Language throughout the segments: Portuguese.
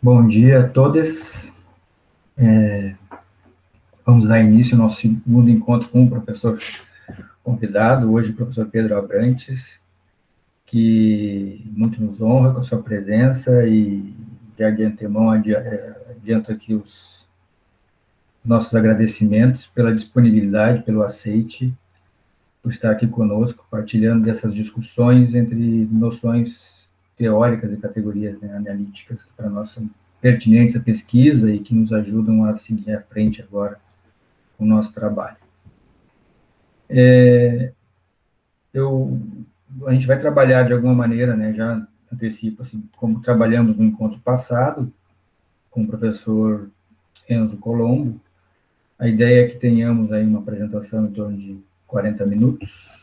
Bom dia a todos. Vamos dar início ao nosso segundo encontro com o professor convidado, hoje o professor Pedro Abrantes, que muito nos honra com a sua presença e já de antemão adianto aqui os nossos agradecimentos pela disponibilidade, pelo aceite, por estar aqui conosco, partilhando dessas discussões entre noções teóricas e categorias, né, analíticas, que para nós são pertinentes à pesquisa e que nos ajudam a seguir à frente agora o nosso trabalho. Eu, a gente vai trabalhar de alguma maneira, né, já antecipo, assim, como trabalhamos no encontro passado, com o professor Enzo Colombo. A ideia é que tenhamos aí uma apresentação em torno de 40 minutos.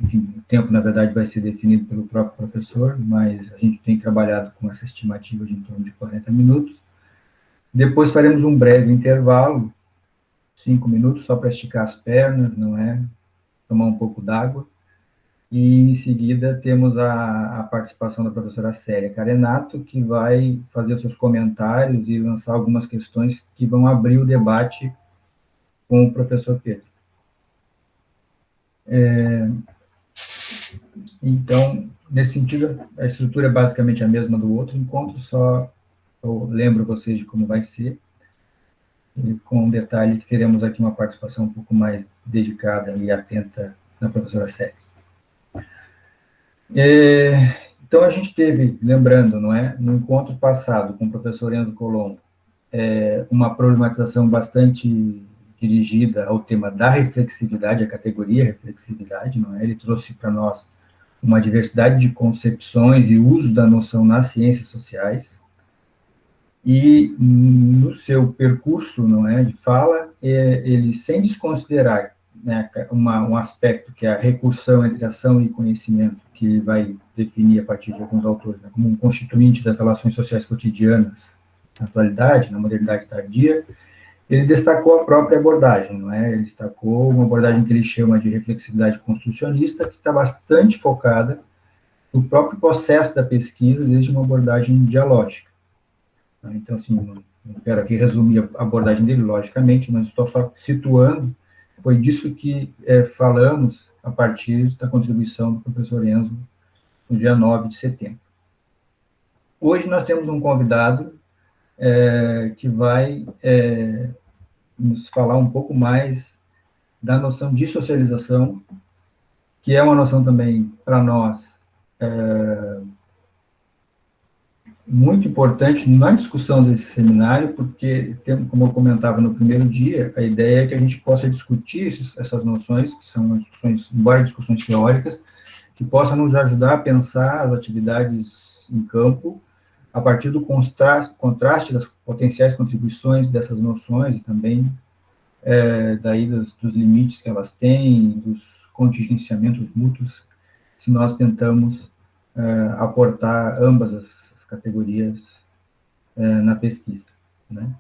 Enfim, o tempo, na verdade, vai ser definido pelo próprio professor, mas a gente tem trabalhado com essa estimativa de em torno de 40 minutos. Depois faremos um breve intervalo, 5 minutos, só para esticar as pernas, não é? Tomar um pouco d'água. E, em seguida, temos a participação da professora Célia Carenato, que vai fazer seus comentários e lançar algumas questões que vão abrir o debate com o professor Pedro. Então, nesse sentido, a estrutura é basicamente a mesma do outro encontro, só eu lembro vocês de como vai ser, e com um detalhe que teremos aqui uma participação um pouco mais dedicada e atenta da professora Célia. Então, a gente teve, lembrando, não é, no encontro passado com o professor Enzo Colombo, uma problematização bastante dirigida ao tema da reflexividade, a categoria reflexividade, não é? Ele trouxe para nós uma diversidade de concepções e uso da noção nas ciências sociais, e no seu percurso, não é, de fala, ele, sem desconsiderar, né, um aspecto que é a recursão entre ação e conhecimento, que ele vai definir a partir de alguns autores, né, como um constituinte das relações sociais cotidianas na atualidade, na modernidade tardia. Ele destacou a própria abordagem, não é? Ele destacou uma abordagem que ele chama de reflexividade construcionista, que está bastante focada no próprio processo da pesquisa, desde uma abordagem dialógica. Então, assim, não quero aqui resumir a abordagem dele, logicamente, mas estou só situando, foi disso que falamos a partir da contribuição do professor Enzo, no dia 9 de setembro. Hoje nós temos um convidado que vai nos falar um pouco mais da noção de socialização, que é uma noção também, para nós, muito importante na discussão desse seminário, porque, como eu comentava no primeiro dia, a ideia é que a gente possa discutir essas noções, que são discussões, embora discussões teóricas, que possam nos ajudar a pensar as atividades em campo a partir do contraste das potenciais contribuições dessas noções e também daí dos limites que elas têm, dos contingenciamentos mútuos, se nós tentamos aportar ambas as categorias na pesquisa, né?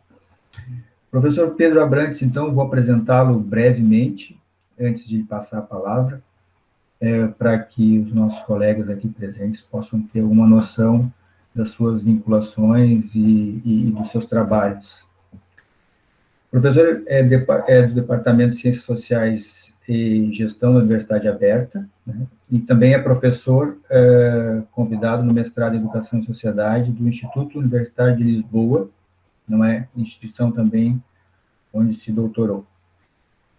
Professor Pedro Abrantes, então, vou apresentá-lo brevemente, antes de passar a palavra, para que os nossos colegas aqui presentes possam ter alguma noção das suas vinculações e dos seus trabalhos. O professor é do Departamento de Ciências Sociais e Gestão da Universidade Aberta, né? E também é professor convidado no mestrado em Educação e Sociedade do Instituto Universitário de Lisboa, não é? Instituição também onde se doutorou.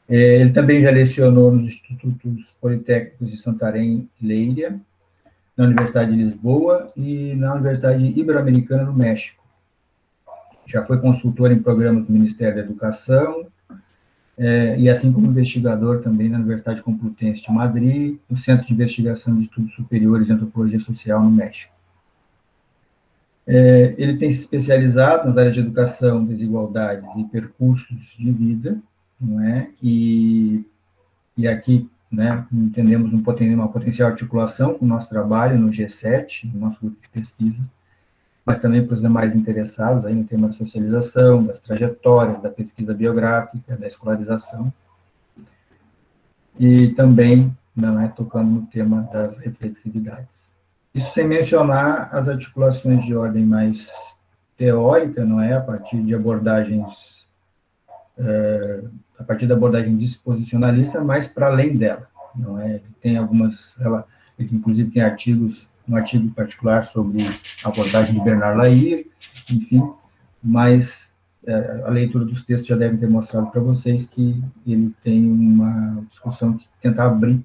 Ele também já lecionou nos Institutos Politécnicos de Santarém e Leiria, na Universidade de Lisboa e na Universidade Ibero-Americana, no México. Já foi consultor em programas do Ministério da Educação, e assim como investigador também na Universidade Complutense de Madrid, no Centro de Investigação de Estudos Superiores em Antropologia Social, no México. Ele tem se especializado nas áreas de educação, desigualdades e percursos de vida, não é? E aqui, né, entendemos uma potencial articulação com o nosso trabalho no G7, no nosso grupo de pesquisa, mas também para os demais interessados aí no tema da socialização, das trajetórias, da pesquisa biográfica, da escolarização, e também, não é, tocando no tema das reflexividades. Isso sem mencionar as articulações de ordem mais teórica, não é, a partir de abordagens, a partir da abordagem disposicionalista, mas para além dela, não é? Tem algumas, ele inclusive tem artigos, um artigo particular sobre a abordagem de Bernard Lahire, enfim, mas a leitura dos textos já deve ter mostrado para vocês que ele tem uma discussão que tenta abrir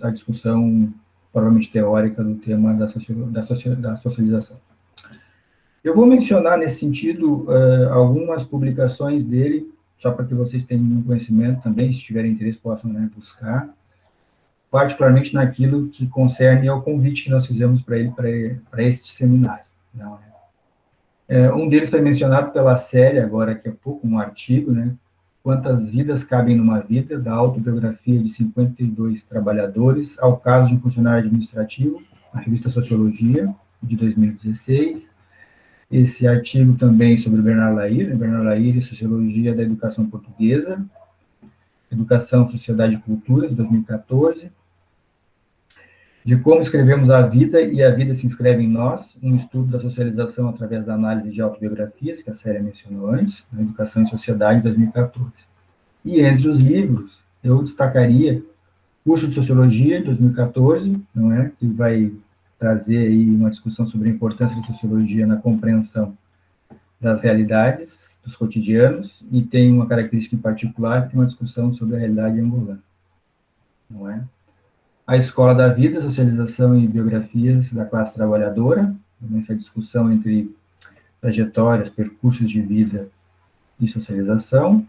a discussão provavelmente teórica do tema da socialização. Eu vou mencionar, nesse sentido, algumas publicações dele, só para que vocês tenham um conhecimento também, se tiverem interesse, possam, né, buscar, particularmente naquilo que concerne ao convite que nós fizemos para ele, para este seminário. Não é? Um deles foi mencionado pela Célia, agora daqui a pouco, um artigo, né, Quantas Vidas Cabem numa Vida, da autobiografia de 52 trabalhadores, ao caso de um funcionário administrativo, a revista Sociologia, de 2016. Esse artigo também sobre Bernard Lahire, Sociologia da Educação Portuguesa, Educação, Sociedade e Cultura, de 2014. De como escrevemos a vida e a vida se inscreve em nós, um estudo da socialização através da análise de autobiografias, que a Célia mencionou antes, na Educação e Sociedade, de 2014. E entre os livros, eu destacaria Curso de Sociologia, de 2014, não é? Que vai trazer aí uma discussão sobre a importância da sociologia na compreensão das realidades, dos cotidianos, e tem uma característica em particular, que tem uma discussão sobre a realidade angolana, não é? A Escola da Vida, Socialização e Biografias da Classe Trabalhadora, essa discussão entre trajetórias, percursos de vida e socialização.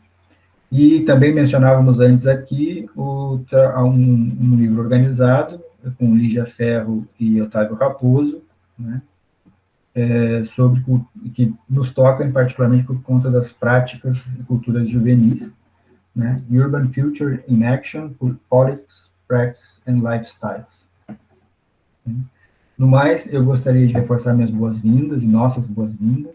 E também mencionávamos antes aqui um livro organizado, com Lígia Ferro e Otávio Raposo, né, sobre, que nos toca particularmente por conta das práticas e culturas juvenis, né, Urban Culture in Action, Politics, Practice and Lifestyles. No mais, eu gostaria de reforçar minhas boas-vindas e nossas boas-vindas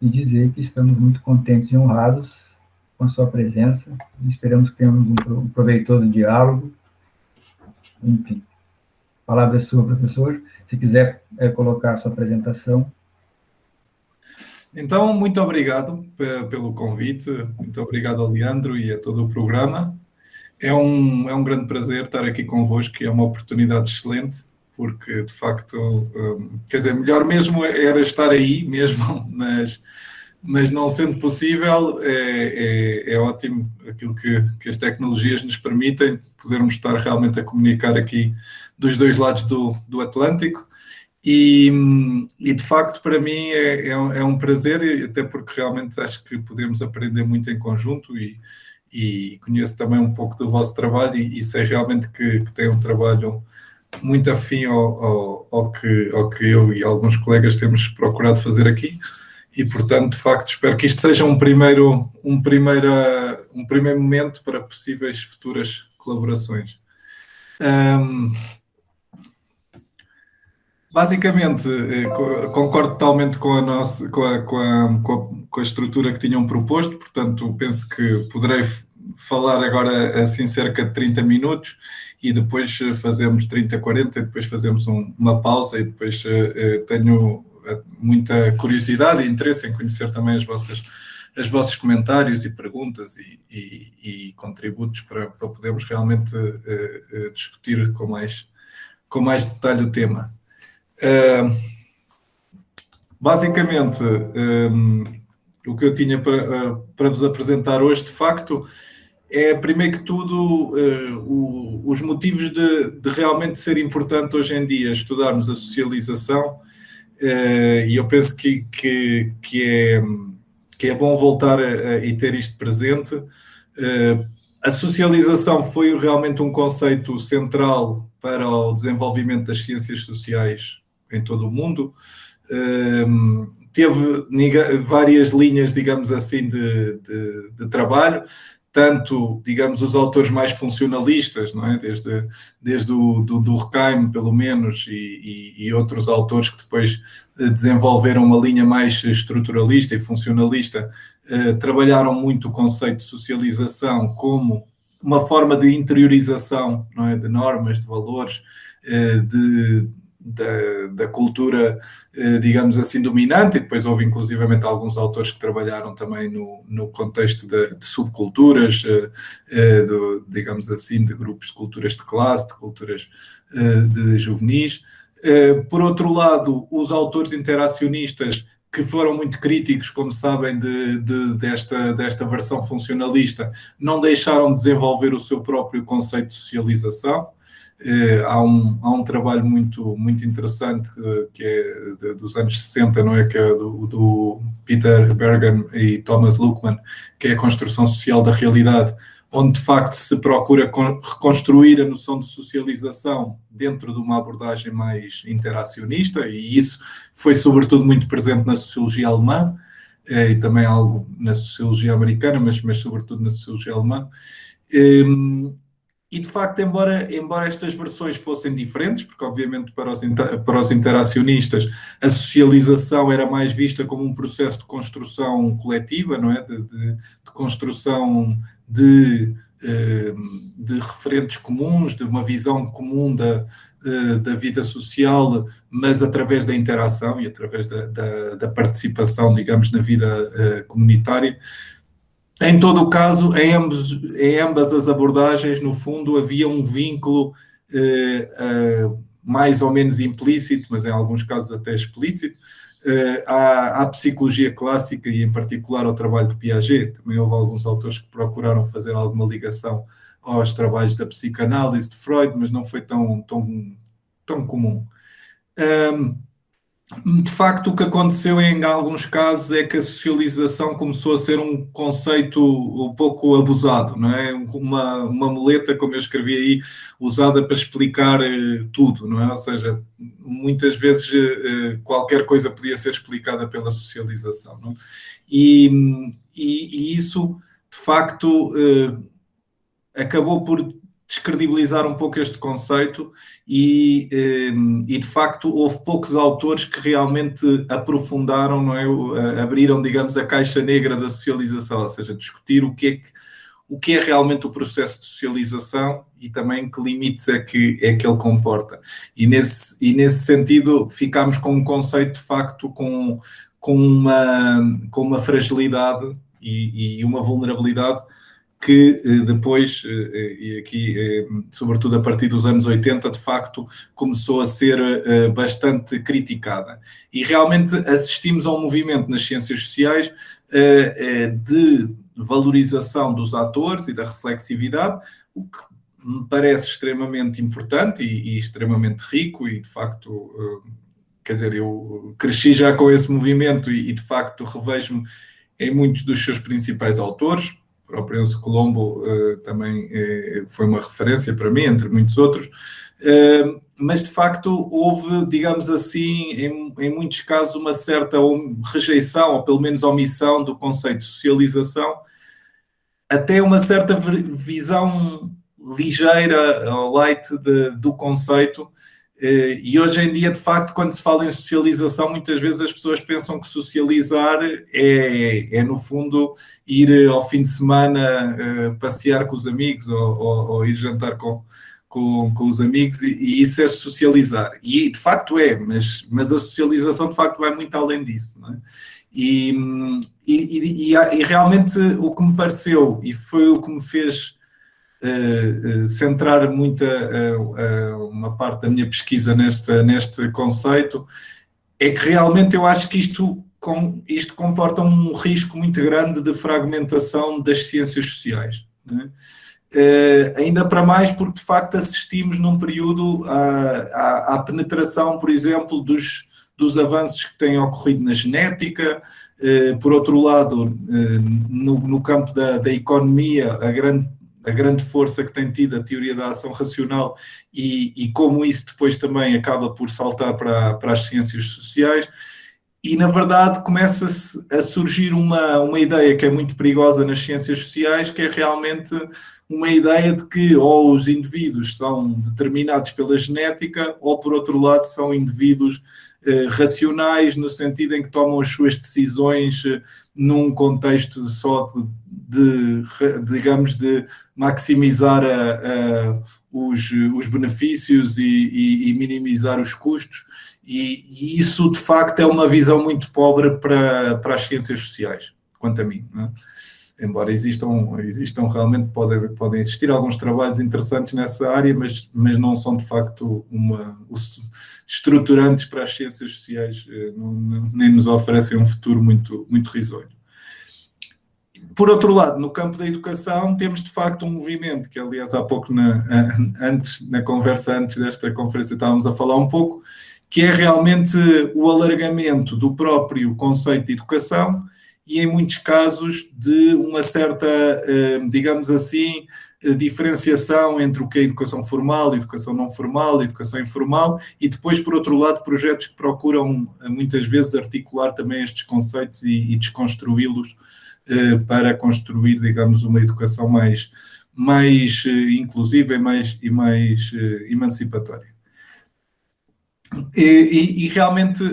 e dizer que estamos muito contentes e honrados com a sua presença e esperamos que tenhamos um proveitoso diálogo. Enfim, a palavra é sua, professor. Se quiser colocar a sua apresentação. Então, muito obrigado pelo convite, muito obrigado ao Leandro e a todo o programa. É um grande prazer estar aqui convosco e é uma oportunidade excelente, porque, de facto, quer dizer, melhor mesmo era estar aí mesmo, mas não sendo possível, é ótimo aquilo que as tecnologias nos permitem, podermos estar realmente a comunicar aqui dos dois lados do Atlântico. E, de facto, para mim é um prazer, até porque realmente acho que podemos aprender muito em conjunto e conheço também um pouco do vosso trabalho e sei realmente que tem um trabalho muito afim ao que eu e alguns colegas temos procurado fazer aqui e, portanto, de facto, espero que isto seja um primeiro momento para possíveis futuras colaborações. Basicamente, concordo totalmente com a estrutura que tinham proposto, portanto, penso que poderei falar agora assim cerca de 30 minutos e depois fazemos 30, 40 e depois fazemos uma pausa e depois tenho muita curiosidade e interesse em conhecer também os vossos comentários e perguntas e contributos para podermos realmente discutir com mais detalhe o tema. Basicamente, o que eu tinha para vos apresentar hoje, de facto, é, primeiro que tudo, os motivos de realmente ser importante hoje em dia estudarmos a socialização, e eu penso que é bom voltar e ter isto presente. A socialização foi realmente um conceito central para o desenvolvimento das ciências sociais em todo o mundo. Teve várias linhas, digamos assim, de trabalho, tanto, digamos, os autores mais funcionalistas, não é? Desde o Durkheim, pelo menos, e outros autores que depois desenvolveram uma linha mais estruturalista e funcionalista, trabalharam muito o conceito de socialização como uma forma de interiorização, não é? De normas, de valores, da cultura, digamos assim, dominante, e depois houve inclusivamente alguns autores que trabalharam também no contexto de subculturas, digamos assim, de grupos de culturas de classe, de culturas de juvenis. Por outro lado, os autores interacionistas, que foram muito críticos, como sabem, desta versão funcionalista, não deixaram de desenvolver o seu próprio conceito de socialização. Há um trabalho muito, muito interessante que é dos anos 60, não é? Que é do Peter Bergen e Thomas Luckmann, que é a construção social da realidade, onde de facto se procura reconstruir a noção de socialização dentro de uma abordagem mais interacionista, e isso foi sobretudo muito presente na sociologia alemã, e também algo na sociologia americana, mas sobretudo na sociologia alemã. E de facto, embora estas versões fossem diferentes, porque obviamente para os interacionistas a socialização era mais vista como um processo de construção coletiva, não é? De construção de referentes comuns, de uma visão comum da vida social, mas através da interação e através da participação, digamos, na vida comunitária. Em todo o caso, em ambas as abordagens, no fundo, havia um vínculo mais ou menos implícito, mas em alguns casos até explícito, à psicologia clássica e, em particular, ao trabalho de Piaget. Também houve alguns autores que procuraram fazer alguma ligação aos trabalhos da psicanálise de Freud, mas não foi tão comum. De facto, o que aconteceu em alguns casos é que a socialização começou a ser um conceito um pouco abusado, não é? Uma muleta, como eu escrevi aí, usada para explicar tudo, não é? Ou seja, muitas vezes qualquer coisa podia ser explicada pela socialização, não é? E isso, de facto, acabou por descredibilizar um pouco este conceito e de facto houve poucos autores que realmente aprofundaram, não é? Abriram, digamos, a caixa negra da socialização, ou seja, discutir o que é realmente o processo de socialização e também que limites é que ele comporta. E nesse sentido ficámos com um conceito de facto com uma fragilidade e uma vulnerabilidade que depois, e aqui, sobretudo a partir dos anos 80, de facto, começou a ser bastante criticada. E realmente assistimos a um movimento nas ciências sociais de valorização dos atores e da reflexividade, o que me parece extremamente importante e extremamente rico, e de facto, quer dizer, eu cresci já com esse movimento e de facto revejo-me em muitos dos seus principais autores. O próprio Enzo Colombo também foi uma referência para mim, entre muitos outros, mas de facto houve, digamos assim, em muitos casos uma certa rejeição, ou pelo menos omissão do conceito de socialização, até uma certa visão ligeira ou light do conceito. E hoje em dia, de facto, quando se fala em socialização, muitas vezes as pessoas pensam que socializar é no fundo, ir ao fim de semana passear com os amigos ou ir jantar com os amigos, e isso é socializar. E, de facto, mas a socialização, de facto, vai muito além disso, não é? E realmente o que me pareceu, e foi o que me fez centrar muito uma parte da minha pesquisa neste conceito, é que realmente eu acho que isto comporta um risco muito grande de fragmentação das ciências sociais, né? Ainda para mais porque de facto assistimos num período à penetração, por exemplo, dos avanços que têm ocorrido na genética. Por outro lado, no campo da economia, a grande força que tem tido a teoria da ação racional e como isso depois também acaba por saltar para as ciências sociais. E, na verdade, começa-se a surgir uma ideia que é muito perigosa nas ciências sociais, que é realmente uma ideia de que ou os indivíduos são determinados pela genética ou, por outro lado, são indivíduos racionais, no sentido em que tomam as suas decisões num contexto só digamos, de maximizar os benefícios e minimizar os custos, e isso de facto é uma visão muito pobre para as ciências sociais, quanto a mim, não é? Embora existam realmente, podem existir alguns trabalhos interessantes nessa área, mas não são de facto estruturantes para as ciências sociais, nem nos oferecem um futuro muito, muito risonho. Por outro lado, no campo da educação, temos de facto um movimento, que aliás há pouco na conversa antes desta conferência estávamos a falar um pouco, que é realmente o alargamento do próprio conceito de educação e, em muitos casos, de uma certa, digamos assim, diferenciação entre o que é educação formal, educação não formal, educação informal, e depois, por outro lado, projetos que procuram muitas vezes articular também estes conceitos e desconstruí-los para construir, digamos, uma educação mais inclusiva e mais emancipatória. E realmente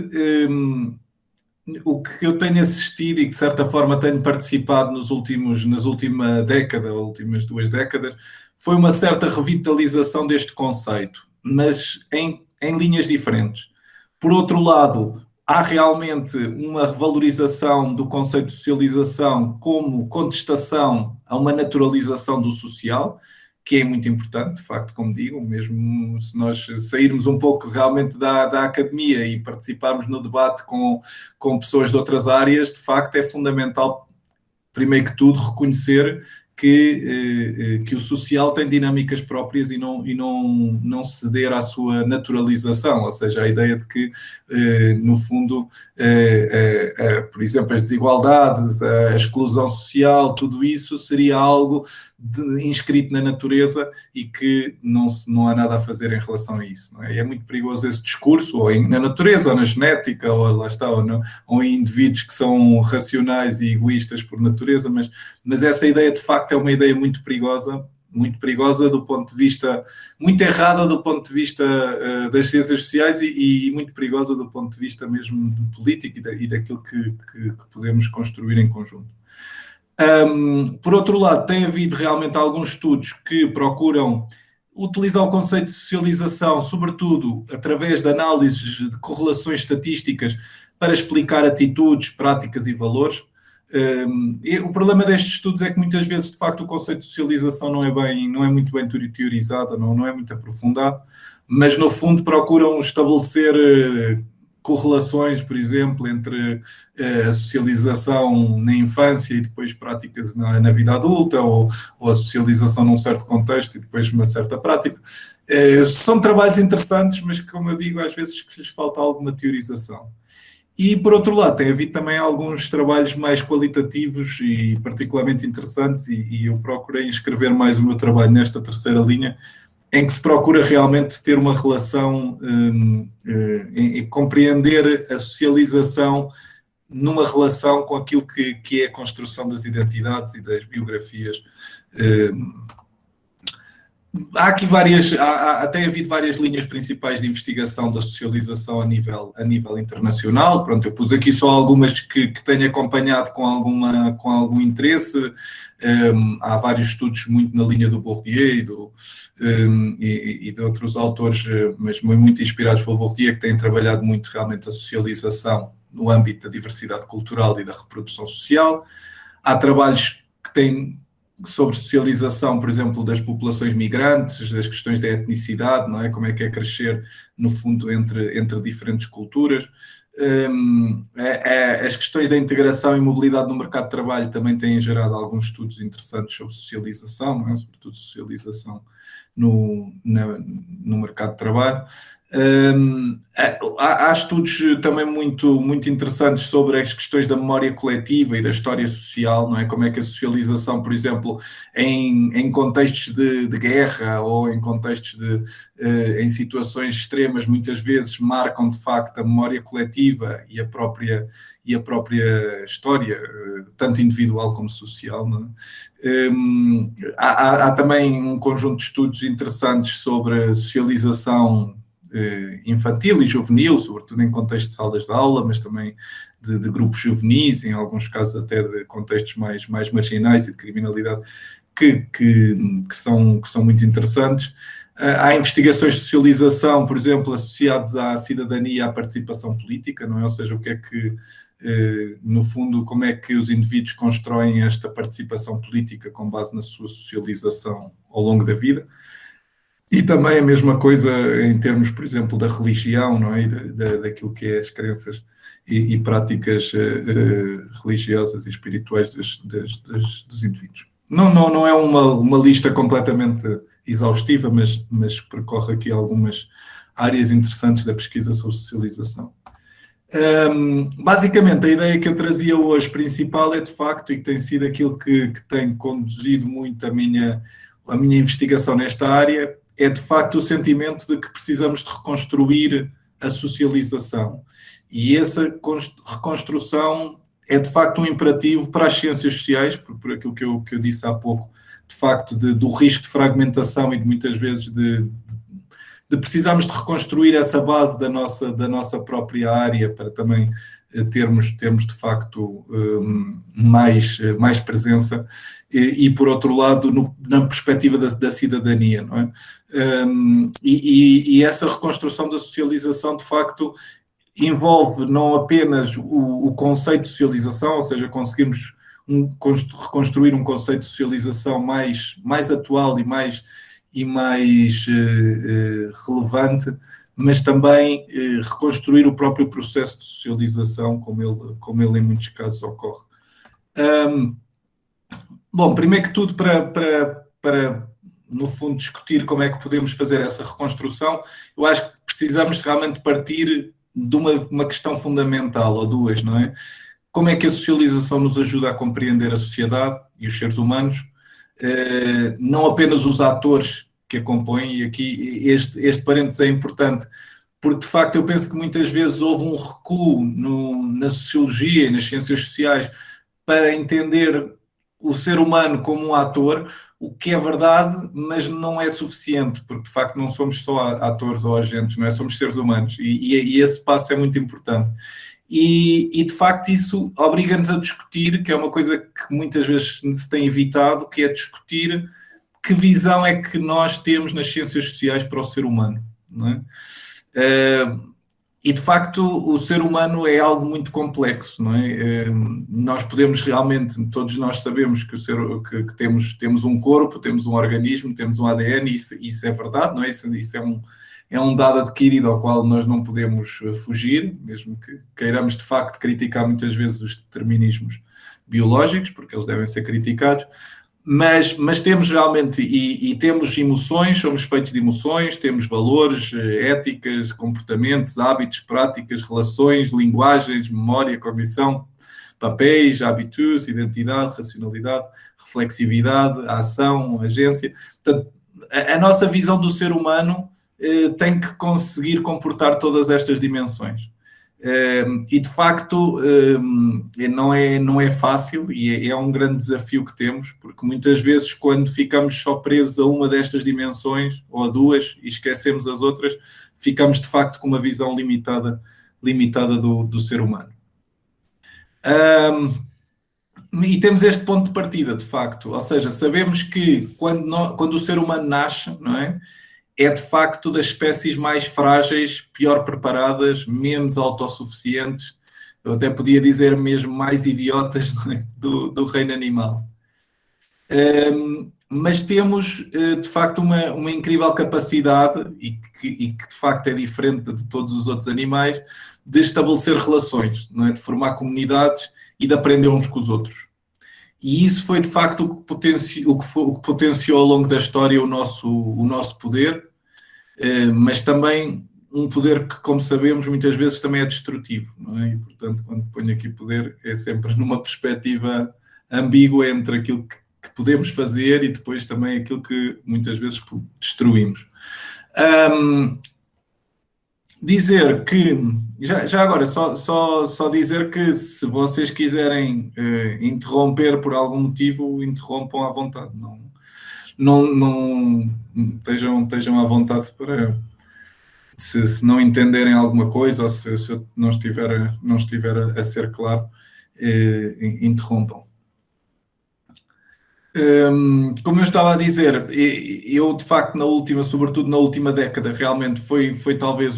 o que eu tenho assistido e que de certa forma tenho participado nas últimas 2 décadas, foi uma certa revitalização deste conceito, mas em linhas diferentes. Por outro lado, há realmente uma revalorização do conceito de socialização como contestação a uma naturalização do social, que é muito importante, de facto, como digo, mesmo se nós sairmos um pouco realmente da academia e participarmos no debate com pessoas de outras áreas, de facto é fundamental, primeiro que tudo, reconhecer que o social tem dinâmicas próprias e não ceder à sua naturalização, ou seja, a ideia de que, no fundo, por exemplo, as desigualdades, a exclusão social, tudo isso seria algo inscrito na natureza e que não há nada a fazer em relação a isso. Não é? E é muito perigoso esse discurso, ou na natureza, ou na genética, ou lá está, ou em indivíduos que são racionais e egoístas por natureza, mas essa ideia de facto é uma ideia muito perigosa do ponto de vista, muito errada do ponto de vista das ciências sociais e muito perigosa do ponto de vista mesmo de política e daquilo que podemos construir em conjunto. Por outro lado, tem havido realmente alguns estudos que procuram utilizar o conceito de socialização, sobretudo através de análises de correlações estatísticas para explicar atitudes, práticas e valores. O problema destes estudos é que muitas vezes, de facto, o conceito de socialização não é muito bem teorizado, não é muito aprofundado, mas no fundo procuram estabelecer correlações, por exemplo, entre a socialização na infância e depois práticas na vida adulta, ou a socialização num certo contexto e depois uma certa prática. São trabalhos interessantes, mas que, como eu digo, às vezes que lhes falta alguma teorização. E, por outro lado, tem havido também alguns trabalhos mais qualitativos e particularmente interessantes, e eu procurei inscrever mais o meu trabalho nesta terceira linha, em que se procura realmente ter uma relação e compreender a socialização numa relação com aquilo que é a construção das identidades e das biografias. Há aqui tem havido várias linhas principais de investigação da socialização a nível internacional. Pronto, eu pus aqui só algumas que tenho acompanhado com algum interesse. Há vários estudos muito na linha do Bourdieu e de outros autores, mas muito inspirados pelo Bourdieu, que têm trabalhado muito realmente a socialização no âmbito da diversidade cultural e da reprodução social. Há trabalhos que têm sobre socialização, por exemplo, das populações migrantes, das questões da etnicidade, não é? Como é que é crescer, no fundo, entre diferentes culturas. As questões da integração e mobilidade no mercado de trabalho também têm gerado alguns estudos interessantes sobre socialização, não é? Sobretudo socialização no mercado de trabalho. Há estudos também muito, muito interessantes sobre as questões da memória coletiva e da história social, não é? Como é que a socialização, por exemplo, em contextos de guerra ou em contextos em situações extremas, muitas vezes marcam de facto a memória coletiva e a própria história, tanto individual como social, não é? Há também um conjunto de estudos interessantes sobre a socialização infantil e juvenil, sobretudo em contexto de salas de aula, mas também de grupos juvenis, em alguns casos até de contextos mais marginais e de criminalidade, que são muito interessantes. Há investigações de socialização, por exemplo, associadas à cidadania e à participação política, não é? Ou seja, o que é que, no fundo, como é que os indivíduos constroem esta participação política com base na sua socialização ao longo da vida. E também a mesma coisa em termos, por exemplo, da religião, não é? Daquilo que é as crenças e práticas religiosas e espirituais dos indivíduos. Não é uma lista completamente exaustiva, mas percorre aqui algumas áreas interessantes da pesquisa sobre socialização. Basicamente, a ideia que eu trazia hoje principal é, de facto, e que tem sido aquilo que tem conduzido muito a minha investigação nesta área, é, de facto, o sentimento de que precisamos de reconstruir a socialização. E essa reconstrução é, de facto, um imperativo para as ciências sociais, por aquilo que eu disse há pouco, de facto, do risco de fragmentação e de muitas vezes de precisarmos de reconstruir essa base da nossa própria área para também termos de facto mais presença e por outro lado na perspectiva da cidadania, não é? E essa reconstrução da socialização de facto envolve não apenas o conceito de socialização, ou seja, conseguirmos reconstruir um conceito de socialização mais atual e mais relevante, mas também reconstruir o próprio processo de socialização, como ele em muitos casos ocorre. Bom, primeiro que tudo, para no fundo discutir como é que podemos fazer essa reconstrução, eu acho que precisamos realmente partir de uma questão fundamental, ou duas, não é? Como é que a socialização nos ajuda a compreender a sociedade e os seres humanos, não apenas os atores que a compõem, e aqui este parênteses é importante, porque de facto eu penso que muitas vezes houve um recuo na sociologia e nas ciências sociais para entender o ser humano como um ator, o que é verdade, mas não é suficiente, porque de facto não somos só atores ou agentes, não é? Somos seres humanos, e esse passo é muito importante. E de facto isso obriga-nos a discutir, que é uma coisa que muitas vezes se tem evitado, que é discutir que visão é que nós temos nas ciências sociais para o ser humano, não é? E de facto o ser humano é algo muito complexo, não é? Nós podemos realmente, todos nós sabemos que temos um corpo, temos um organismo, temos um ADN, isso é verdade, não é? Isso é um dado adquirido ao qual nós não podemos fugir, mesmo que queiramos de facto criticar muitas vezes os determinismos biológicos, porque eles devem ser criticados, mas temos realmente, e temos emoções, somos feitos de emoções, temos valores, éticas, comportamentos, hábitos, práticas, relações, linguagens, memória, cognição, papéis, hábitos, identidade, racionalidade, reflexividade, ação, agência. Portanto, a nossa visão do ser humano tem que conseguir comportar todas estas dimensões. E de facto não é fácil e é um grande desafio que temos, porque muitas vezes quando ficamos só presos a uma destas dimensões ou a duas e esquecemos as outras, ficamos de facto com uma visão limitada do ser humano. E temos este ponto de partida, de facto, ou seja, sabemos que quando o ser humano nasce, não é? É de facto das espécies mais frágeis, pior preparadas, menos autossuficientes, eu até podia dizer mesmo mais idiotas, não é? do reino animal. Mas temos de facto uma incrível capacidade, e que de facto é diferente de todos os outros animais, de estabelecer relações, não é? De formar comunidades e de aprender uns com os outros. E isso foi de facto o que potenciou ao longo da história o nosso poder, mas também um poder que, como sabemos, muitas vezes também é destrutivo, não é? E, portanto, quando ponho aqui poder, é sempre numa perspectiva ambígua entre aquilo que podemos fazer e depois também aquilo que muitas vezes destruímos. Dizer que, já agora, só dizer que se vocês quiserem interromper por algum motivo, interrompam à vontade, não estejam à vontade se não entenderem alguma coisa ou se eu não estiver a ser claro, interrompam. Como eu estava a dizer, eu de facto sobretudo na última década, realmente foi talvez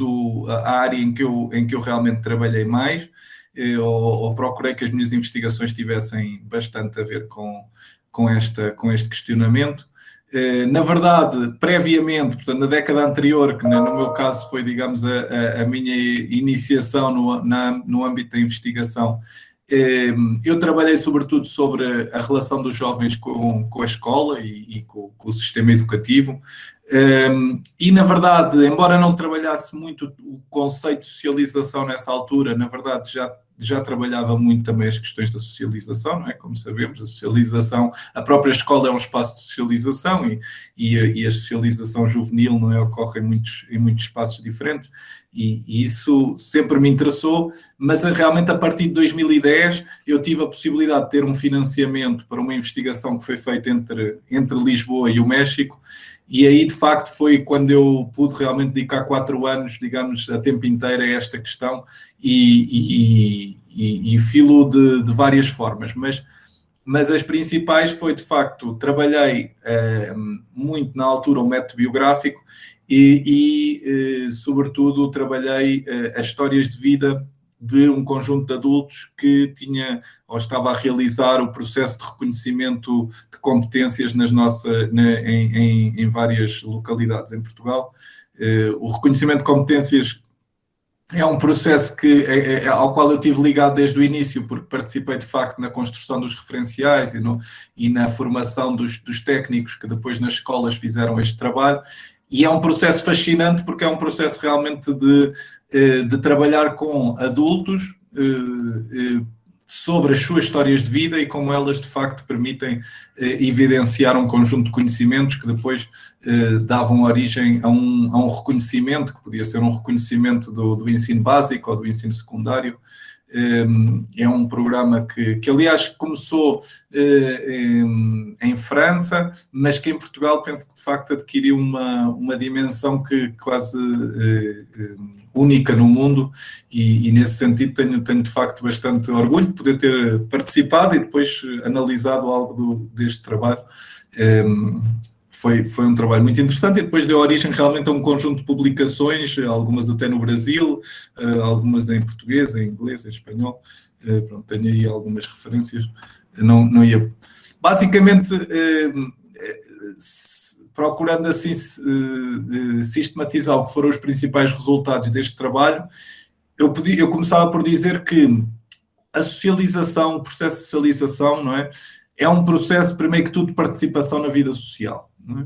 a área em que eu realmente trabalhei mais, ou procurei que as minhas investigações tivessem bastante a ver com este questionamento. Na verdade, previamente, portanto, na década anterior, que no meu caso foi, digamos, a minha iniciação no âmbito da investigação, eu trabalhei sobretudo sobre a relação dos jovens com a escola e com o sistema educativo. E, na verdade, embora não trabalhasse muito o conceito de socialização nessa altura, na verdade já trabalhava muito também as questões da socialização, não é? Como sabemos, a socialização, a própria escola é um espaço de socialização e a socialização juvenil, não é? Ocorre em muitos espaços diferentes e isso sempre me interessou, mas realmente a partir de 2010 eu tive a possibilidade de ter um financiamento para uma investigação que foi feita entre Lisboa e o México. E aí, de facto, foi quando eu pude realmente dedicar 4 anos, digamos, a tempo inteiro a esta questão e filo de várias formas. Mas as principais foi, de facto, trabalhei muito na altura o método biográfico sobretudo, trabalhei as histórias de vida de um conjunto de adultos que tinha ou estava a realizar o processo de reconhecimento de competências em várias localidades em Portugal. O reconhecimento de competências é um processo ao qual eu estive ligado desde o início, porque participei de facto na construção dos referenciais e na formação dos técnicos que depois nas escolas fizeram este trabalho. E é um processo fascinante porque é um processo realmente de trabalhar com adultos sobre as suas histórias de vida e como elas de facto permitem evidenciar um conjunto de conhecimentos que depois davam origem a um reconhecimento, que podia ser um reconhecimento do ensino básico ou do ensino secundário. É um programa que aliás começou em França, mas que em Portugal penso que de facto adquiriu uma dimensão que quase única no mundo e nesse sentido tenho de facto bastante orgulho de poder ter participado e depois analisado algo deste trabalho. Foi um trabalho muito interessante e depois deu origem realmente a um conjunto de publicações, algumas até no Brasil, algumas em português, em inglês, em espanhol. Pronto, tenho aí algumas referências. Não ia... Basicamente, procurando assim sistematizar o que foram os principais resultados deste trabalho, eu começava por dizer que a socialização, o processo de socialização, não é? É um processo, primeiro que tudo, de participação na vida social. Não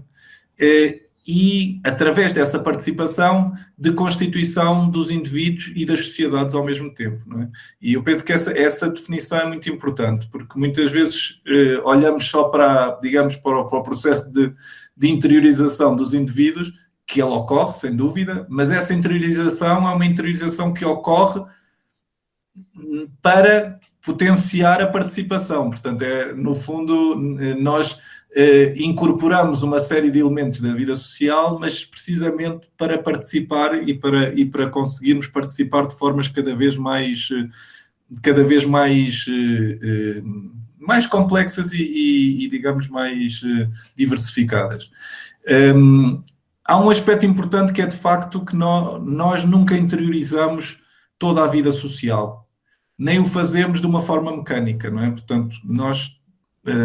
é? E, através dessa participação, de constituição dos indivíduos e das sociedades ao mesmo tempo. Não é? E eu penso que essa definição é muito importante, porque muitas vezes olhamos só para o processo de interiorização dos indivíduos, que ele ocorre, sem dúvida, mas essa interiorização é uma interiorização que ocorre para potenciar a participação. Portanto, no fundo, nós incorporamos uma série de elementos da vida social, mas precisamente para participar e para conseguirmos participar de formas cada vez mais complexas e digamos, mais diversificadas. Há um aspecto importante que é, de facto, que nós nunca interiorizamos toda a vida social. Nem o fazemos de uma forma mecânica, não é? Portanto, nós,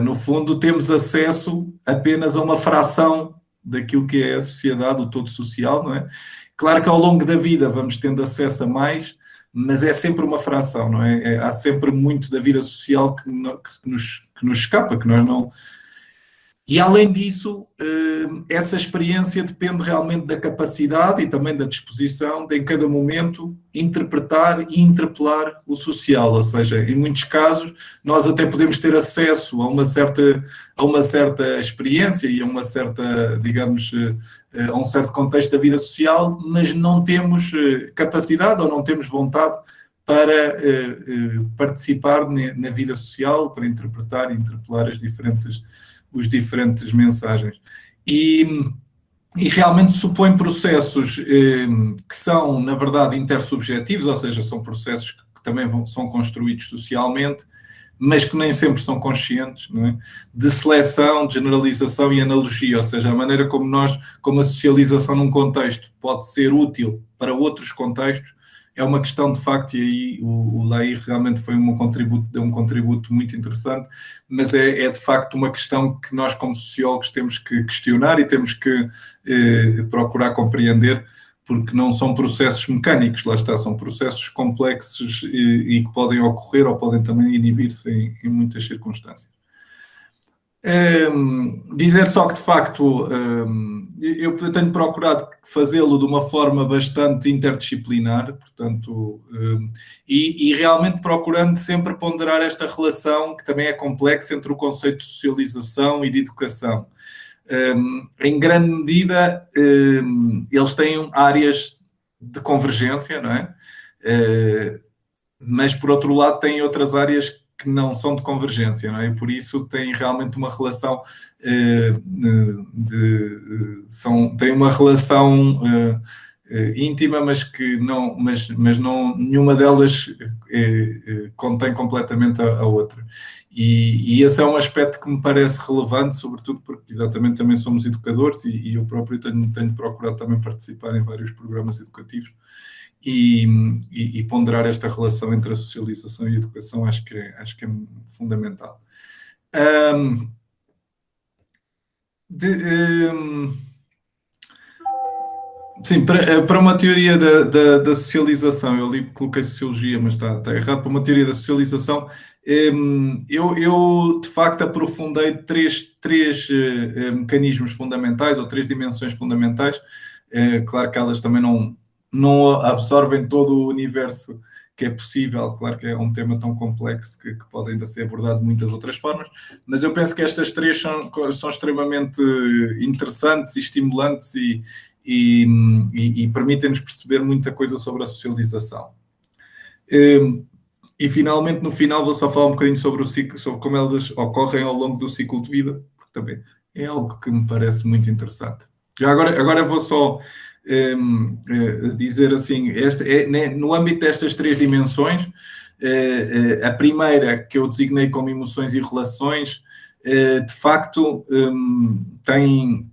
no fundo, temos acesso apenas a uma fração daquilo que é a sociedade, o todo social, não é? Claro que ao longo da vida vamos tendo acesso a mais, mas é sempre uma fração, não é? Há sempre muito da vida social que nos escapa, que nós não... E, além disso, essa experiência depende realmente da capacidade e também da disposição de, em cada momento, interpretar e interpelar o social. Ou seja, em muitos casos, nós até podemos ter acesso a uma certa experiência e a uma certa, digamos, a um certo contexto da vida social, mas não temos capacidade ou não temos vontade para participar na vida social, para interpretar e interpelar as diferentes mensagens. E e realmente supõe processos que são, na verdade, intersubjetivos, ou seja, são processos que também são construídos socialmente, mas que nem sempre são conscientes, não é? De seleção, de generalização e analogia, ou seja, a maneira como a socialização num contexto pode ser útil para outros contextos, é uma questão de facto, e aí o Lair realmente deu um contributo muito interessante, mas é de facto uma questão que nós como sociólogos temos que questionar e temos que procurar compreender, porque não são processos mecânicos, lá está, são processos complexos e que podem ocorrer ou podem também inibir-se em muitas circunstâncias. Dizer só que, de facto, eu tenho procurado fazê-lo de uma forma bastante interdisciplinar, portanto, e realmente procurando sempre ponderar esta relação, que também é complexa, entre o conceito de socialização e de educação. Em grande medida, eles têm áreas de convergência, não é? Mas, por outro lado, têm outras áreas que não são de convergência, não é? E por isso têm realmente uma relação tem uma relação íntima, mas que não, mas não, nenhuma delas contém completamente a outra. E esse é um aspecto que me parece relevante, sobretudo porque exatamente também somos educadores e eu próprio tenho procurado também participar em vários programas educativos e ponderar esta relação entre a socialização e a educação acho que é fundamental. Sim, para uma teoria da socialização, coloquei sociologia, mas está errado, para uma teoria da socialização, eu de facto aprofundei três mecanismos fundamentais, ou três dimensões fundamentais. Claro que elas também não absorvem todo o universo que é possível, claro que é um tema tão complexo que pode ainda ser abordado de muitas outras formas, mas eu penso que estas três são extremamente interessantes e estimulantes e permitem-nos perceber muita coisa sobre a socialização. E finalmente, no final, vou só falar um bocadinho sobre o ciclo, sobre como elas ocorrem ao longo do ciclo de vida, porque também é algo que me parece muito interessante. Já agora vou só dizer assim, no âmbito destas três dimensões, a primeira que eu designei como emoções e relações, de facto tem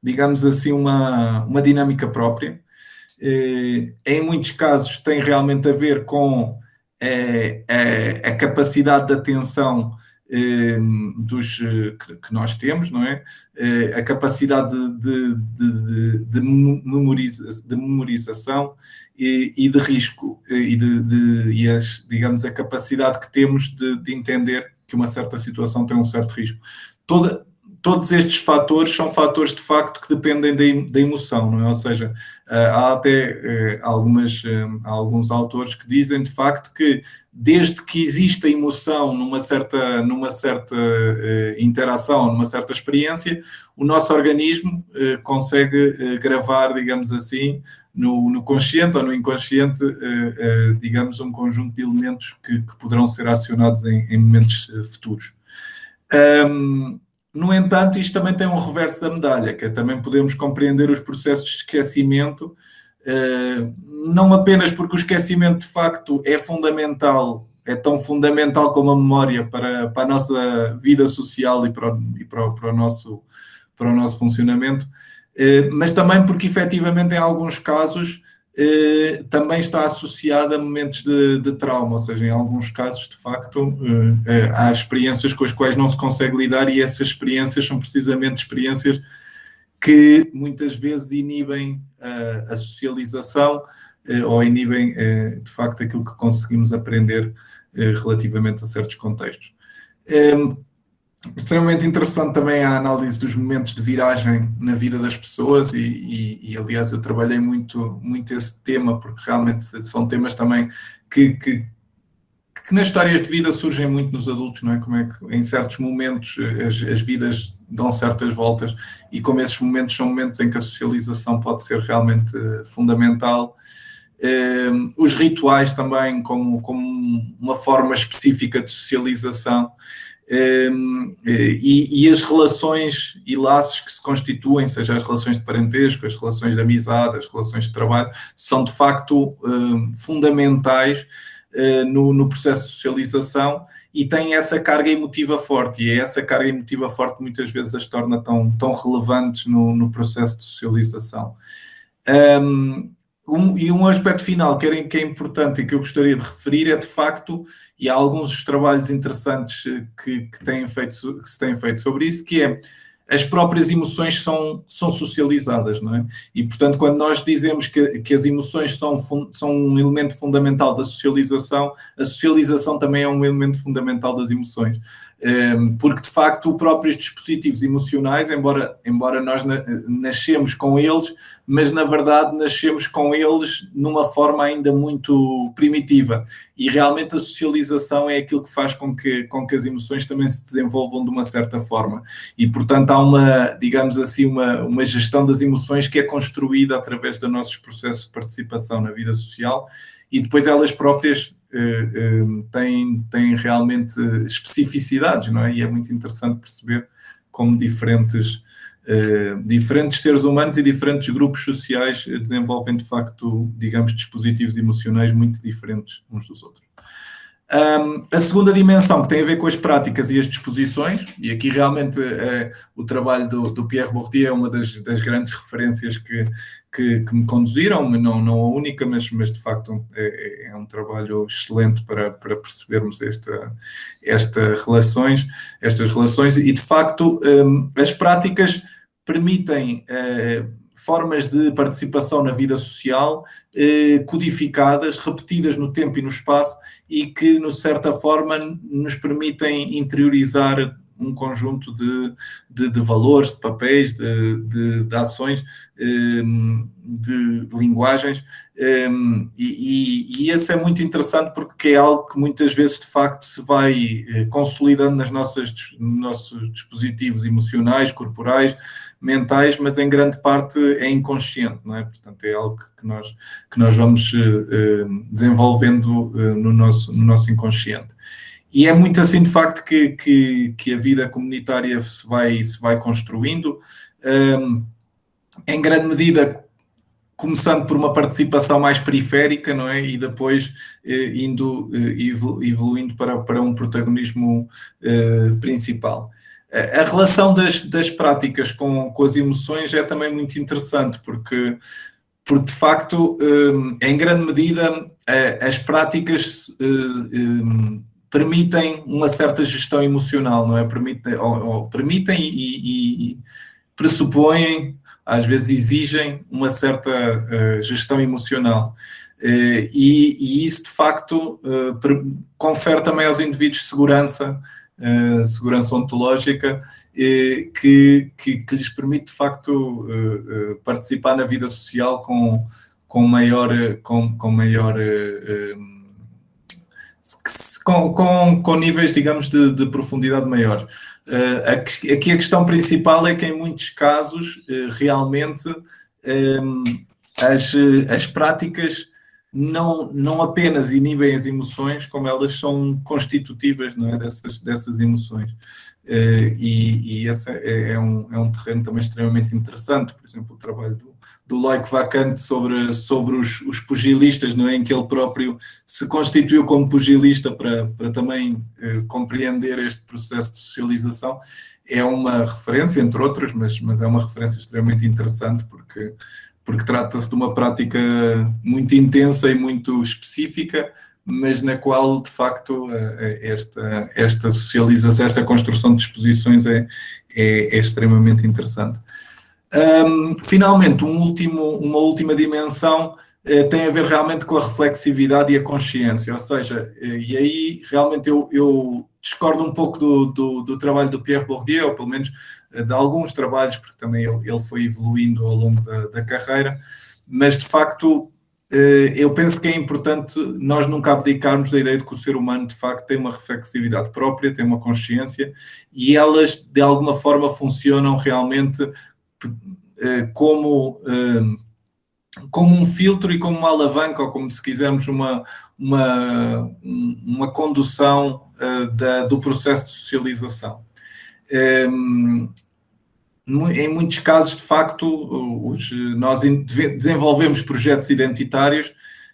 digamos assim, uma dinâmica própria. Em muitos casos tem realmente a ver com a capacidade de atenção que nós temos, não é? A capacidade de memorização e de risco digamos, a capacidade que temos de entender que uma certa situação tem um certo risco. Todos estes fatores são fatores, de facto, que dependem da emoção, não é? Ou seja, há até alguns autores que dizem, de facto, que desde que existe a emoção numa certa interação, numa certa experiência, o nosso organismo consegue gravar, digamos assim, no consciente ou no inconsciente, digamos, um conjunto de elementos que poderão ser acionados em momentos futuros. No entanto, isto também tem um reverso da medalha, que também podemos compreender os processos de esquecimento, não apenas porque o esquecimento de facto é fundamental, é tão fundamental como a memória para a nossa vida social e para o nosso funcionamento, mas também porque efetivamente em alguns casos também está associada a momentos de trauma, ou seja, em alguns casos, de facto, há experiências com as quais não se consegue lidar e essas experiências são precisamente experiências que muitas vezes inibem a socialização ou inibem, de facto, aquilo que conseguimos aprender relativamente a certos contextos. Extremamente interessante também a análise dos momentos de viragem na vida das pessoas e aliás, eu trabalhei muito esse tema, porque realmente são temas também que nas histórias de vida surgem muito nos adultos, não é? Como é que em certos momentos as vidas dão certas voltas e como esses momentos são momentos em que a socialização pode ser realmente fundamental. Os rituais também como uma forma específica de socialização. E as relações e laços que se constituem, seja as relações de parentesco, as relações de amizade, as relações de trabalho, são de facto fundamentais no processo de socialização e têm essa carga emotiva forte, e é essa carga emotiva forte que muitas vezes as torna tão relevantes no processo de socialização. E um aspecto final que é importante e que eu gostaria de referir é, de facto, e há alguns dos trabalhos interessantes que se têm feito sobre isso, que é as próprias emoções são socializadas, não é? E, portanto, quando nós dizemos que as emoções são um elemento fundamental da socialização, a socialização também é um elemento fundamental das emoções. Porque, de facto, os próprios dispositivos emocionais, embora nós nascemos com eles, mas, na verdade, nascemos com eles numa forma ainda muito primitiva. E, realmente, a socialização é aquilo que faz com que as emoções também se desenvolvam de uma certa forma. E, portanto, há digamos assim, uma gestão das emoções que é construída através dos nossos processos de participação na vida social, e depois elas próprias têm realmente especificidades, não é? E é muito interessante perceber como diferentes seres humanos e diferentes grupos sociais desenvolvem, de facto, digamos, dispositivos emocionais muito diferentes uns dos outros. A segunda dimensão, que tem a ver com as práticas e as disposições, e aqui realmente o trabalho do Pierre Bourdieu é uma das grandes referências que me conduziram, não a única, mas de facto é um trabalho excelente para percebermos estas relações, e de facto as práticas permitem formas de participação na vida social codificadas, repetidas no tempo e no espaço, e que, de certa forma, nos permitem interiorizar um conjunto de valores, de papéis, de ações, de linguagens, e esse é muito interessante porque é algo que muitas vezes, de facto, se vai consolidando nos nossos dispositivos emocionais, corporais, mentais, mas em grande parte é inconsciente, não é? Portanto, é algo que nós vamos desenvolvendo no nosso inconsciente. E é muito assim, de facto, que a vida comunitária se vai construindo, em grande medida começando por uma participação mais periférica, não é? E depois evoluindo para um protagonismo principal. A relação das práticas com as emoções é também muito interessante, porque de facto, em grande medida, as práticas permitem uma certa gestão emocional, não é? Permitem e pressupõem, às vezes exigem uma certa gestão emocional. E isso, de facto, confere também aos indivíduos segurança ontológica, que lhes permite, de facto, participar na vida social com níveis, digamos, de profundidade maior. Aqui a questão principal é que, em muitos casos, realmente as práticas não apenas inibem as emoções, como elas são constitutivas, não é, dessas emoções. E esse é um terreno também extremamente interessante. Por exemplo, o trabalho do Loic Vacante sobre os pugilistas, não é, em que ele próprio se constituiu como pugilista para também compreender este processo de socialização, é uma referência, entre outras, mas é uma referência extremamente interessante, porque trata-se de uma prática muito intensa e muito específica, mas na qual, de facto, esta socialização, esta construção de disposições é extremamente interessante. Finalmente, uma última dimensão tem a ver realmente com a reflexividade e a consciência, ou seja, e aí realmente eu discordo um pouco do trabalho do Pierre Bourdieu, ou pelo menos de alguns trabalhos, porque também ele foi evoluindo ao longo da carreira, mas de facto eu penso que é importante nós nunca abdicarmos da ideia de que o ser humano, de facto, tem uma reflexividade própria, tem uma consciência, e elas, de alguma forma, funcionam realmente como um filtro e como uma alavanca, ou como, se quisermos, uma condução do processo de socialização. Em muitos casos, de facto, nós desenvolvemos projetos identitários,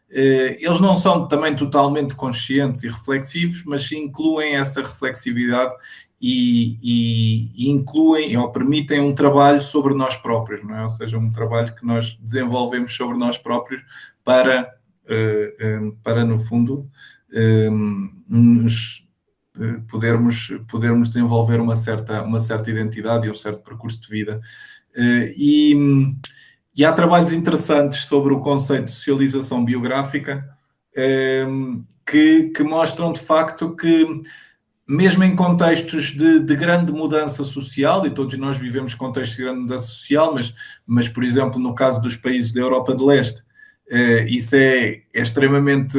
eles não são também totalmente conscientes e reflexivos, mas incluem essa reflexividade e incluem ou permitem um trabalho sobre nós próprios, não é? Ou seja, um trabalho que nós desenvolvemos sobre nós próprios para no fundo, podermos desenvolver uma certa identidade e um certo percurso de vida. E há trabalhos interessantes sobre o conceito de socialização biográfica que mostram, de facto, que mesmo em contextos de grande mudança social, e todos nós vivemos contextos de grande mudança social, mas por exemplo, no caso dos países da Europa de Leste, isso é extremamente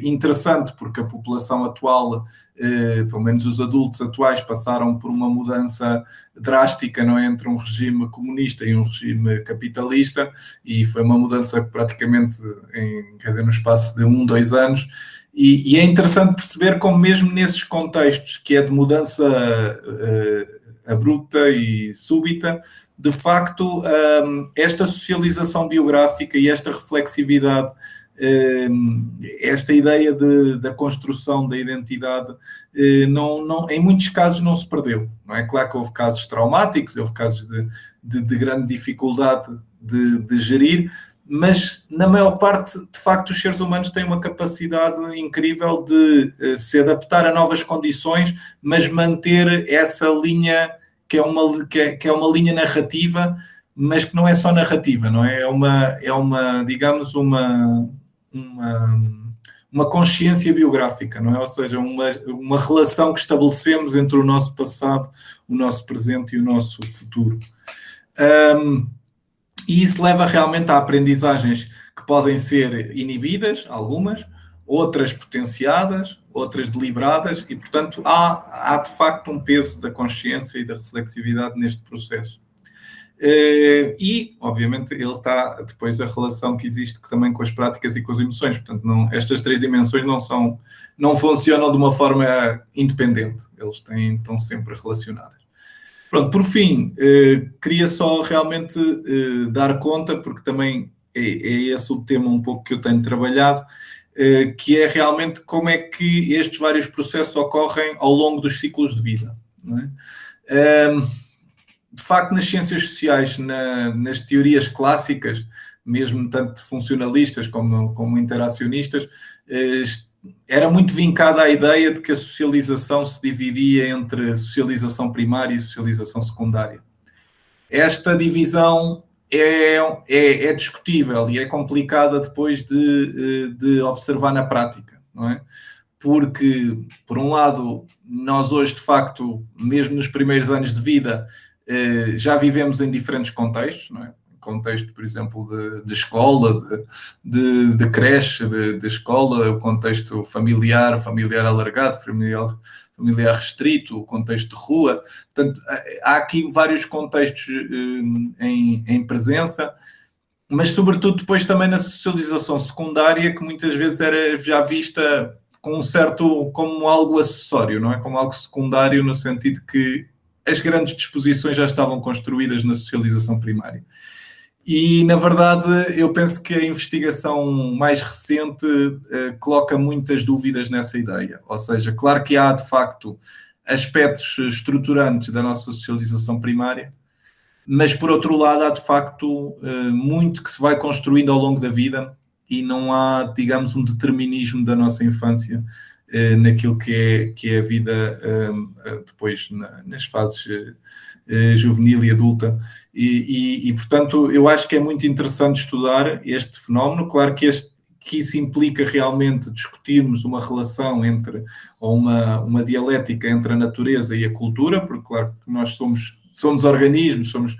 interessante, porque a população atual, pelo menos os adultos atuais, passaram por uma mudança drástica, não é, entre um regime comunista e um regime capitalista, e foi uma mudança praticamente no espaço de 2 anos, e é interessante perceber como mesmo nesses contextos, que é de mudança abrupta e súbita, de facto, esta socialização biográfica e esta reflexividade, esta ideia da construção da identidade, em muitos casos não se perdeu. Não é? Claro que houve casos traumáticos, houve casos de grande dificuldade de gerir, mas na maior parte, de facto, os seres humanos têm uma capacidade incrível de se adaptar a novas condições, mas manter essa linha que é uma linha narrativa, mas que não é só narrativa, não é? É uma digamos, uma consciência biográfica, não é? Ou seja, uma relação que estabelecemos entre o nosso passado, o nosso presente e o nosso futuro. E isso leva realmente a aprendizagens que podem ser inibidas, algumas, outras potenciadas, outras deliberadas, e, portanto, há de facto um peso da consciência e da reflexividade neste processo. E, obviamente, ele está depois a relação que existe também com as práticas e com as emoções. Portanto, estas 3 dimensões não funcionam de uma forma independente, estão sempre relacionadas. Pronto, por fim, queria só realmente dar conta, porque também é esse o tema um pouco que eu tenho trabalhado, que é realmente como é que estes vários processos ocorrem ao longo dos ciclos de vida. Não é? De facto, nas ciências sociais, nas teorias clássicas, mesmo tanto funcionalistas como interacionistas, era muito vincada à ideia de que a socialização se dividia entre socialização primária e socialização secundária. Esta divisão é discutível e é complicada depois de observar na prática, não é? Porque, por um lado, nós hoje, de facto, mesmo nos primeiros anos de vida, já vivemos em diferentes contextos, não é? Contexto, por exemplo, de escola, de creche, de escola, o contexto familiar alargado, familiar restrito, o contexto de rua. Portanto, há aqui vários contextos em presença, mas sobretudo depois também na socialização secundária, que muitas vezes era já vista como algo acessório, não é? Como algo secundário, no sentido que as grandes disposições já estavam construídas na socialização primária. E, na verdade, eu penso que a investigação mais recente coloca muitas dúvidas nessa ideia. Ou seja, claro que há, de facto, aspectos estruturantes da nossa socialização primária, mas, por outro lado, há, de facto, muito que se vai construindo ao longo da vida e não há, digamos, um determinismo da nossa infância naquilo que é a vida depois nas fases juvenil e adulta. E, portanto, eu acho que é muito interessante estudar este fenómeno. Claro que isso implica realmente discutirmos uma relação ou uma dialética entre a natureza e a cultura, porque, claro, que nós somos organismos,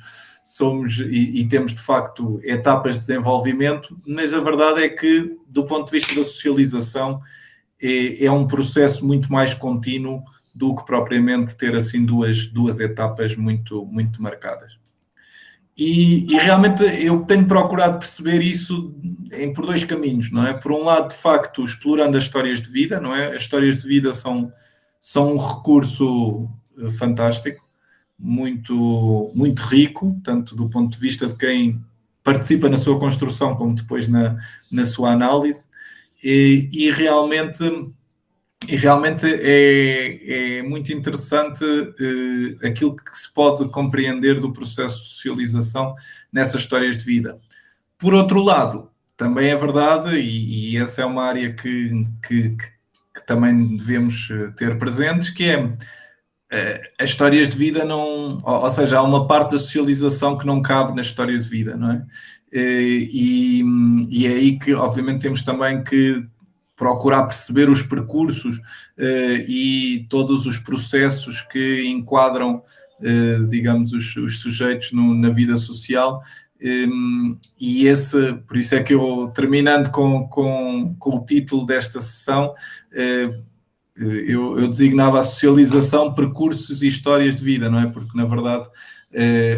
e temos, de facto, etapas de desenvolvimento, mas a verdade é que, do ponto de vista da socialização, é um processo muito mais contínuo do que propriamente ter assim duas etapas muito, muito marcadas. E realmente eu tenho procurado perceber isso por 2 caminhos, não é? Por um lado, de facto, explorando as histórias de vida, não é? As histórias de vida são são um recurso fantástico, muito, muito rico, tanto do ponto de vista de quem participa na sua construção, como depois na sua análise, e realmente é muito interessante aquilo que se pode compreender do processo de socialização nessas histórias de vida. Por outro lado, também é verdade, e essa é uma área que também devemos ter presentes, que é as histórias de vida não... Ou seja, há uma parte da socialização que não cabe nas histórias de vida, não é? E é aí que, obviamente, temos também que procurar perceber os percursos e todos os processos que enquadram, digamos, os sujeitos na vida social. E por isso é que eu, terminando com o título desta sessão, eu designava a socialização, percursos e histórias de vida, não é? Porque, na verdade,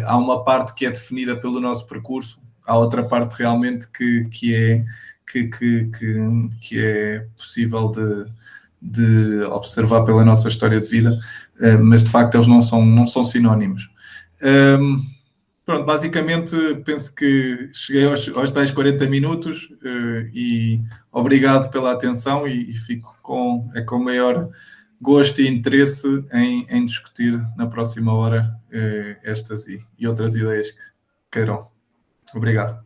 há uma parte que é definida pelo nosso percurso, há outra parte realmente que é possível de observar pela nossa história de vida, mas, de facto, eles não são sinónimos. Pronto, basicamente, penso que cheguei aos tais 40 minutos e obrigado pela atenção e fico com o maior gosto e interesse em discutir na próxima hora estas e outras ideias que queiram. Obrigado.